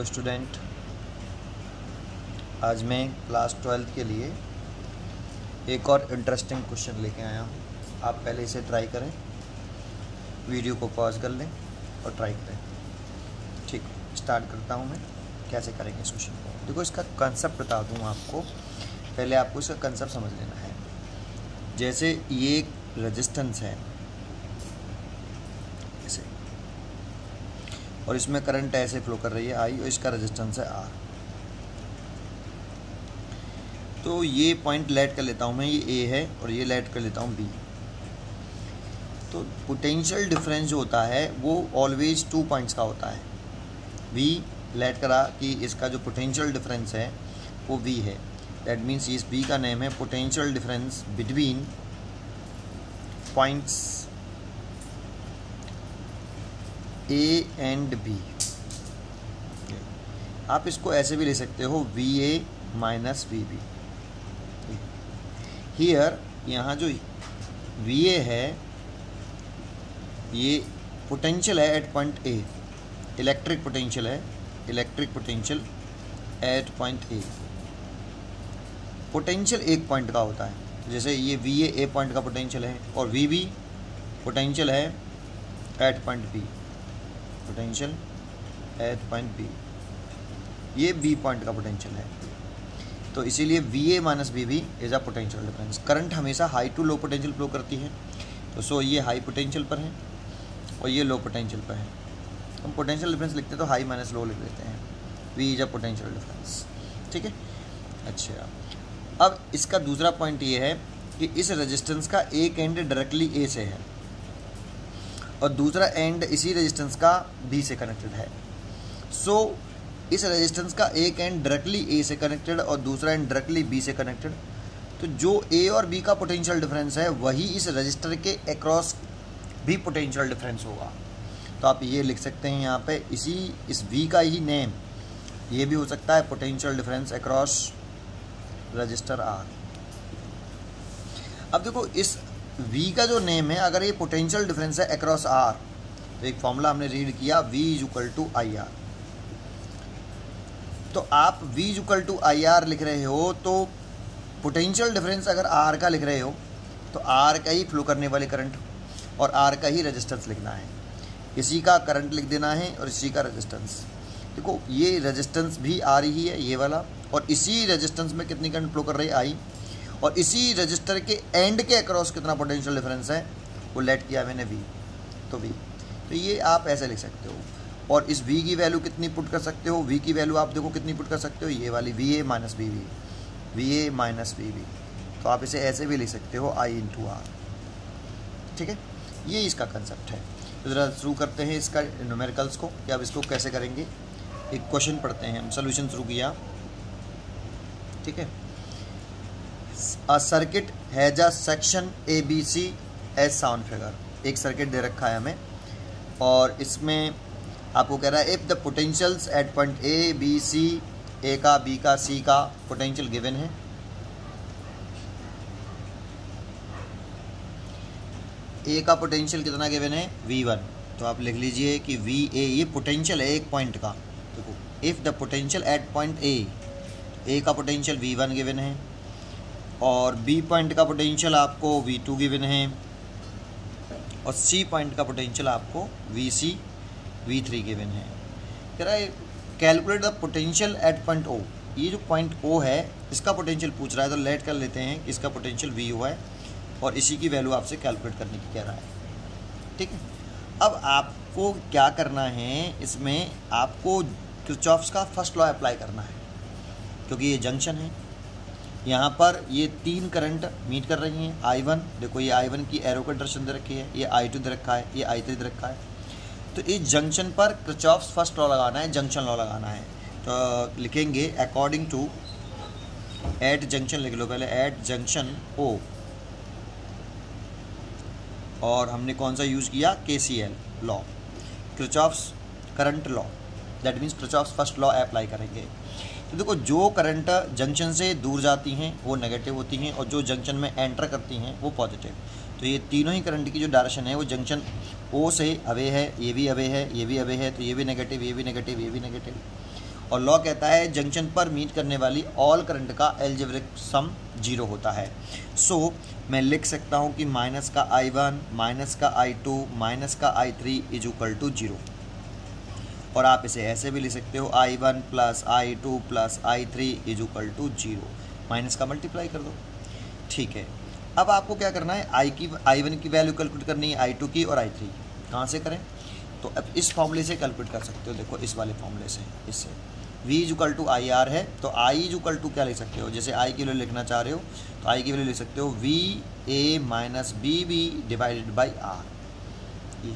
Student, आज मैं class 12th के लिए एक और इंटरेस्टिंग क्वेश्चन लेके आया हूँ। आप पहले इसे ट्राई करें, वीडियो को पॉज कर लें और ट्राई करें। ठीक, स्टार्ट करता हूँ मैं। कैसे करेंगे इस क्वेश्चन को? देखो, इसका कंसेप्ट बता दूँ आपको। पहले आपको इसका कंसेप्ट समझ लेना है। जैसे ये एक रेजिस्टेंस है ऐसे, और इसमें करंट ऐसे फ्लो कर रही है आई, और इसका रेजिस्टेंस है आर। तो ये पॉइंट लेट कर लेता हूँ मैं, ये ए है, और ये लेट कर लेता हूँ बी। तो पोटेंशियल डिफरेंस जो होता है वो ऑलवेज 2 पॉइंट्स का होता है। वी लेट करा कि इसका जो पोटेंशियल डिफरेंस है वो वी है। दैट मीन्स इस बी का नेम है potential difference between points A and B. आप इसको ऐसे भी ले सकते हो, V A minus V B. Here यहाँ जो वी ए है ये पोटेंशियल है at point A, electric potential है, electric potential at point A. Potential एक पॉइंट का होता है। जैसे ये वी ए पॉइंट का पोटेंशियल है, और वी बी पोटेंशियल है at point B, potential at point B. ये बी पॉइंट का पोटेंशियल है। तो इसीलिए V A minus B B is a potential difference. Current हमेशा high to low potential flow करती है, तो सो ये हाई पोटेंशियल पर है और ये लो पोटेंशियल पर है। हम पोटेंशियल डिफरेंस लिखते हैं तो हाई माइनस लो लिख देते हैं। V is a potential difference. ठीक है, अच्छा। अब इसका दूसरा पॉइंट ये है कि इस रेजिस्टेंस का एक एंड डायरेक्टली ए से है और दूसरा एंड इसी रेजिस्टेंस का बी से कनेक्टेड है। सो इस रेजिस्टेंस का एक एंड डायरेक्टली ए से कनेक्टेड और दूसरा एंड डायरेक्टली बी से कनेक्टेड। तो जो ए और बी का पोटेंशियल डिफरेंस है वही इस रजिस्टर के अक्रॉस भी पोटेंशियल डिफरेंस होगा। तो आप ये लिख सकते हैं यहाँ पे, इस वी का ही नेम ये भी हो सकता है potential difference across resistor R. अब देखो, इस V का जो नेम है, अगर ये पोटेंशियल डिफरेंस है अक्रॉस R, तो एक फॉर्मूला हमने रीड किया, V is equal to I R. तो आप V is equal to I R लिख रहे हो तो पोटेंशियल डिफरेंस अगर R का लिख रहे हो तो R का ही फ्लो करने वाले करंट और R का ही रेजिस्टेंस लिखना है। इसी का करंट लिख देना है और इसी का रेजिस्टेंस। देखो, ये रेजिस्टेंस भी R ही है, ये वाला, और इसी रेजिस्टेंस में कितनी करंट फ्लो कर रही है आई, और इसी रजिस्टर के एंड के अक्रॉस कितना पोटेंशियल डिफरेंस है वो लेट किया मैंने वी। तो वी, तो ये आप ऐसे लिख सकते हो। और इस वी की वैल्यू कितनी पुट कर सकते हो? वी की वैल्यू आप देखो कितनी पुट कर सकते हो, ये वाली V A minus V V, V A minus V V. तो आप इसे ऐसे भी लिख सकते हो, आई इंटू आर। ठीक है, ये इसका कंसेप्ट है। तो ज़रा शुरू करते हैं इसका न्यूमेरिकल्स को कि अब इसको कैसे करेंगे। एक क्वेश्चन पढ़ते हैं, हम सोल्यूशन शुरू किया। ठीक है, A circuit has a section ABC as sound figure। एक सर्किट दे रखा है हमें और इसमें आपको कह रहा है if the potentials at point A B C, A का, बी का, सी का पोटेंशियल गिवन है। ए का पोटेंशियल कितना गिवन है? V1। तो आप लिख लीजिए कि वी ए ये पोटेंशियल है एक पॉइंट का। देखो, if the potential at point ए का पोटेंशियल V1 गिवन है और बी पॉइंट का पोटेंशियल आपको V2 गिवन है और सी पॉइंट का पोटेंशियल आपको VC V3 गिवन है। कह रहा है calculate the potential at point O। ये जो पॉइंट O है इसका पोटेंशियल पूछ रहा है, तो लेट कर लेते हैं कि इसका पोटेंशियल V हुआ है और इसी की वैल्यू आपसे कैलकुलेट करने की कह रहा है। ठीक है, अब आपको क्या करना है, इसमें आपको किरचॉफ्स का फर्स्ट लॉ अप्लाई करना है, क्योंकि ये जंक्शन है। यहाँ पर ये 3 करंट मीट कर रही हैं। I1, देखो ये I1 की एरो का डायरेक्शन दे रखी है, ये I2 दे रखा है, ये I3 दे रखा है। तो इस जंक्शन पर किरचॉफ्स फर्स्ट लॉ लगाना है, जंक्शन लॉ लगाना है। तो लिखेंगे अकॉर्डिंग टू, एट जंक्शन लिख लो पहले, एट जंक्शन O, और हमने कौन सा यूज़ किया? KCL law, Kirchhoff's current law. That means Kirchhoff's first law apply करेंगे। तो देखो, जो करंट जंक्शन से दूर जाती हैं वो नेगेटिव होती हैं और जो जंक्शन में एंटर करती हैं वो पॉजिटिव। तो ये तीनों ही करंट की जो डायरेक्शन है वो जंक्शन ओ से अवे है, ये भी अवे है, ये भी अवे है, तो ये भी नेगेटिव, ये भी नेगेटिव, ये भी नेगेटिव। और लॉ कहता है जंक्शन पर मीट करने वाली ऑल करंट का एल्जेब्रिक सम 0 होता है। सो मैं लिख सकता हूँ कि माइनस का I1 माइनस का I2 माइनस का I3 इज इक्वल टू 0। और आप इसे ऐसे भी लिख सकते हो I1 plus I2 plus I3 is equal to 0। Minus का मल्टीप्लाई कर दो, ठीक है। अब आपको क्या करना है, I1 की वैल्यू कैलकुलेट करनी है, I2 की और I3। कहाँ से करें, तो अब इस फॉर्मूले से कैलकुलेट कर सकते हो। देखो इस वाले फॉर्मूले से, इससे V is equal to I R है, तो I इज इक्वल टू क्या लिख सकते हो, जैसे I की वैल्यू लिखना चाह रहे हो तो I की वैल्यू लिख सकते हो VA minus BB divided by R। ये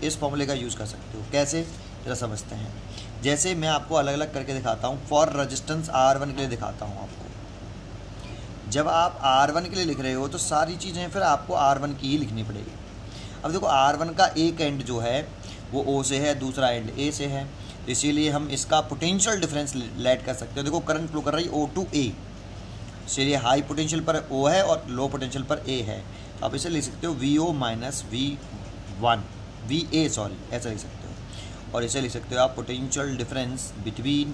इस फॉर्मूले का यूज़ कर सकते हो। कैसे, जरा समझते हैं। जैसे मैं आपको अलग अलग करके दिखाता हूँ। फॉर रेजिस्टेंस R1 के लिए दिखाता हूँ आपको। जब आप R1 के लिए लिख रहे हो तो सारी चीज़ें फिर आपको R1 की ही लिखनी पड़ेगी। अब देखो R1 का एक एंड जो है वो O से है, दूसरा एंड A से है, तो इसीलिए हम इसका पोटेंशियल डिफरेंस लेट कर सकते हो। देखो करंट फ्लो कर रही है O टू A, इसीलिए हाई पोटेंशियल पर O है और लो पोटेंशियल पर A है, तो आप इसे लिख सकते हो VO माइनस VA सॉरी, ऐसा लिख सकते हो। और इसे लिख सकते हो आप potential difference between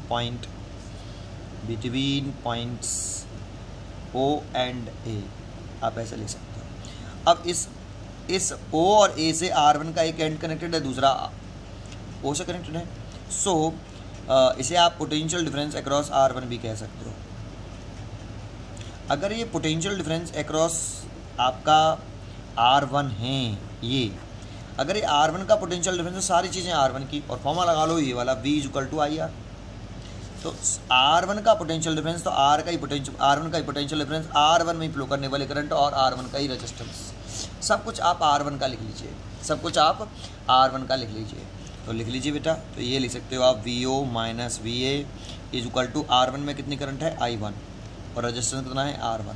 points O and A, आप ऐसे लिख सकते हो। अब इस O और A से R1 का एक एंड कनेक्टेड है, दूसरा O से कनेक्टेड है। सो इसे आप पोटेंशियल डिफरेंस अक्रॉस R1 भी कह सकते हो। अगर ये पोटेंशियल डिफरेंस अक्रॉस आपका R1 है, ये अगर ये R1 का पोटेंशियल डिफरेंस है, सारी चीज़ें R1 की, और फॉर्मूला लगा लो ये वाला V is equal to I R. तो R1 का पोटेंशियल डिफरेंस तो R1 का ही पोटेंशियल डिफरेंस R1 में फ्लो करने वाले करंट और R1 का ही रेजिस्टेंस, सब कुछ आप R1 का लिख लीजिए, सब कुछ आप R1 का लिख लीजिए। तो लिख लीजिए बेटा, तो ये लिख सकते हो आप VO minus VA is equal to R1 में कितनी करंट है I1 और रेजिस्टेंस कितना है R1।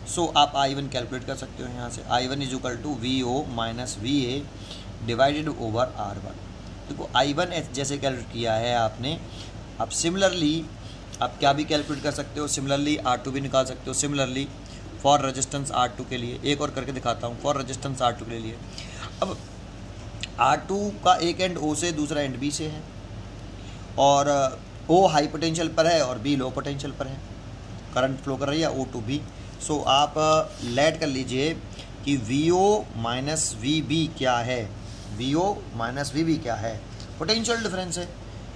सो आप I1 कैलकुलेट कर सकते हो यहाँ से। I1 is equal to VO minus VA divided over R1। देखो I1 जैसे कैलकुलेट किया है आपने, आप सिमिलरली आप क्या भी कैलकुलेट कर सकते हो, सिमिलरली R2 भी निकाल सकते हो। सिमिलरली फॉर रेजिस्टेंस R2 के लिए एक और करके दिखाता हूँ, फॉर रेजिस्टेंस R2 के लिए। अब R2 का एक एंड O से, दूसरा एंड B से है, और O हाई पोटेंशियल पर है और B लो पोटेंशियल पर है, करंट फ्लो कर रही है O टू B। सो आप लेट कर लीजिए कि VO माइनस VB क्या है, VO माइनस VB क्या है, पोटेंशियल डिफरेंस है।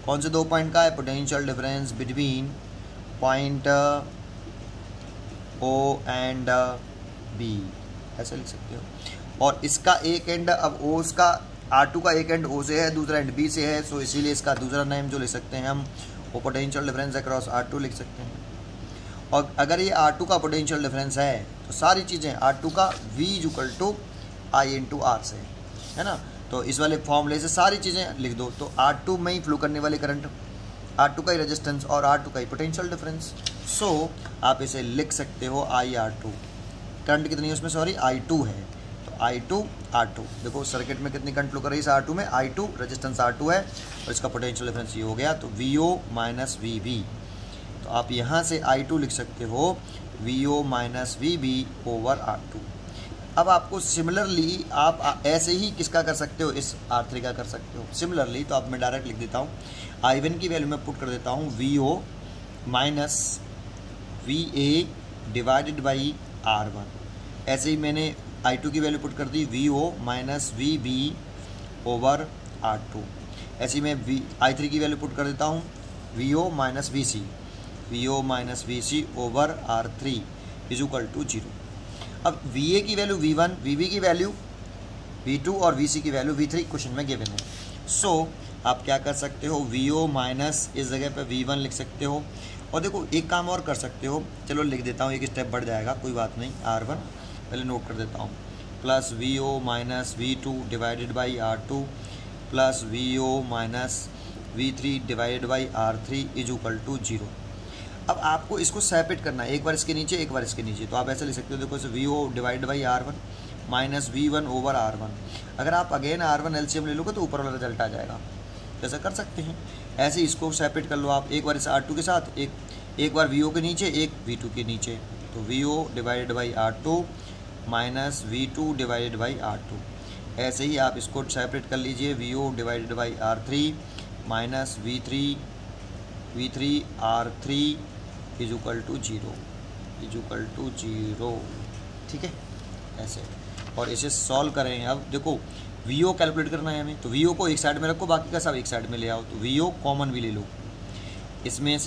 कौन से दो पॉइंट का है, potential difference between point O and B, ऐसे लिख सकते हो। और इसका एक एंड, अब O का R2 का एक एंड O से है, दूसरा एंड B से है, सो इसीलिए इसका दूसरा नेम जो लिख सकते हैं हम, वो पोटेंशियल डिफरेंस अक्रॉस R2 लिख सकते हैं। और अगर ये R2 का पोटेंशियल डिफरेंस है तो सारी चीज़ें R2 का V is equal to I into R से है ना, तो इस वाले फॉर्मूले से सारी चीज़ें लिख दो। तो R2 में ही फ्लो करने वाले करंट, R2 का ही रेजिस्टेंस और R2 का ही पोटेंशियल डिफरेंस। सो आप इसे लिख सकते हो IR2। करंट कितनी है उसमें, सॉरी I2 है, तो I2 R2। देखो सर्किट में कितनी करंट फ्लो कर रही है इस R2 में, I2 रेजिस्टेंस R2 है और इसका पोटेंशियल डिफरेंस ये हो गया, तो VO माइनस VB। तो आप यहाँ से I2 लिख सकते हो VO minus VB over R2। अब आपको सिमिलरली आप ऐसे ही किसका कर सकते हो, इस R3 का कर सकते हो सिमिलरली। तो अब मैं डायरेक्ट लिख देता हूँ, I1 की वैल्यू मैं पुट कर देता हूँ VO minus VA divided by R1। ऐसे ही मैंने I2 की वैल्यू पुट कर दी VO minus VB over R2। ऐसे ही मैं I3 की वैल्यू पुट कर देता हूँ VO minus VC over R3 is equal to 0। अब VA की वैल्यू V1, VB की वैल्यू V2 और VC की वैल्यू V3 क्वेश्चन में गिवन है। सो आप क्या कर सकते हो, VO माइनस इस जगह पे V1 लिख सकते हो। और देखो एक काम और कर सकते हो, चलो लिख देता हूँ, एक स्टेप बढ़ जाएगा, कोई बात नहीं। R1 पहले नोट कर देता हूँ, plus VO minus V2 divided by R2 plus VO minus V3 divided by R3 is equal to 0। अब आपको इसको सेपरेट करना है, एक बार इसके नीचे एक बार इसके नीचे, तो आप ऐसे लिख सकते हो, देखो इसे VO divide by R1 minus V1 over R1। अगर आप अगेन R1 LCM ले लोगे तो ऊपर वाला रिजल्ट आ जाएगा, जैसा कर सकते हैं। ऐसे इसको सेपरेट कर लो आप, एक बार इस R2 के साथ, एक बार VO के नीचे, एक V2 के नीचे, तो VO divided by R2 minus V2 divided by R2। ऐसे ही आप इसको सेपरेट कर लीजिए, VO divided by R3 minus V3 V3R3 is equal to 0 ठीक है ऐसे। और इसे सॉल्व करें। अब देखो VO कैलकुलेट करना है हमें, तो VO को एक साइड में रखो, बाकी का सब एक साइड में ले आओ। तो VO कॉमन भी ले लो, इसमें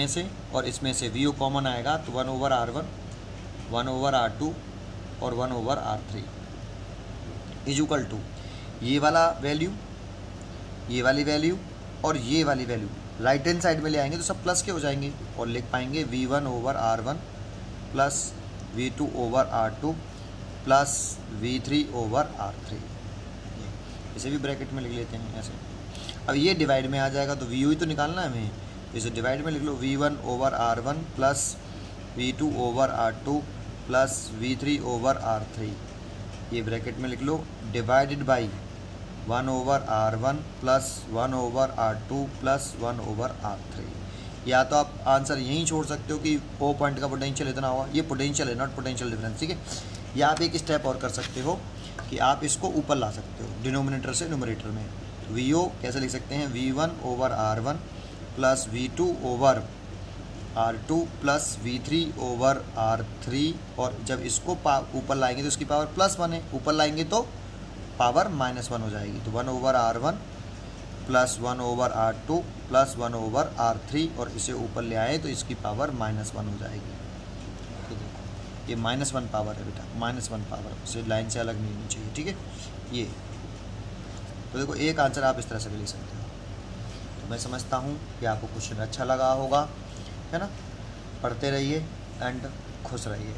से और इसमें से VO कॉमन आएगा तो 1/R1 1/R2 और 1/R3 इज इक्वल टू ये वाला वैल्यू, ये वाली वैल्यू और ये वाली वैल्यू राइट हैंड साइड में ले आएंगे तो सब प्लस के हो जाएंगे और लिख पाएंगे V1/R1 plus V2/R2 plus V3/R3। इसे भी ब्रैकेट में लिख लेते हैं ऐसे। अब ये डिवाइड में आ जाएगा तो VO ही तो निकालना है हमें, इसे डिवाइड में लिख लो V1/R1 plus V2/R2 plus V3/R3। ये ब्रैकेट में लिख लो divided by 1/R1 plus 1/R2 plus 1/R3। या तो आप आंसर यहीं छोड़ सकते हो कि O पॉइंट का पोटेंशियल इतना हुआ, ये पोटेंशियल है नॉट पोटेंशियल डिफरेंस, ठीक है। या आप एक स्टेप और कर सकते हो कि आप इसको ऊपर ला सकते हो डिनोमिनेटर से न्यूमरेटर में। तो VO कैसे लिख सकते हैं V1/R1 plus V2/R2 plus V3/R3। और जब इसको ऊपर लाएंगे तो इसकी पावर +1 है, ऊपर लाएंगे तो पावर -1 हो जाएगी। तो 1/R1 plus 1/R2 plus 1/R3 और इसे ऊपर ले आए तो इसकी पावर -1 हो जाएगी। तो देखो ये -1 पावर है बेटा, -1 पावर, इसे लाइन से अलग नहीं होनी चाहिए, ठीक है ये। तो देखो एक आंसर आप इस तरह से भी ले सकते हो। तो मैं समझता हूँ कि आपको क्वेश्चन अच्छा लगा होगा, है ना। पढ़ते रहिए एंड खुश रहिए।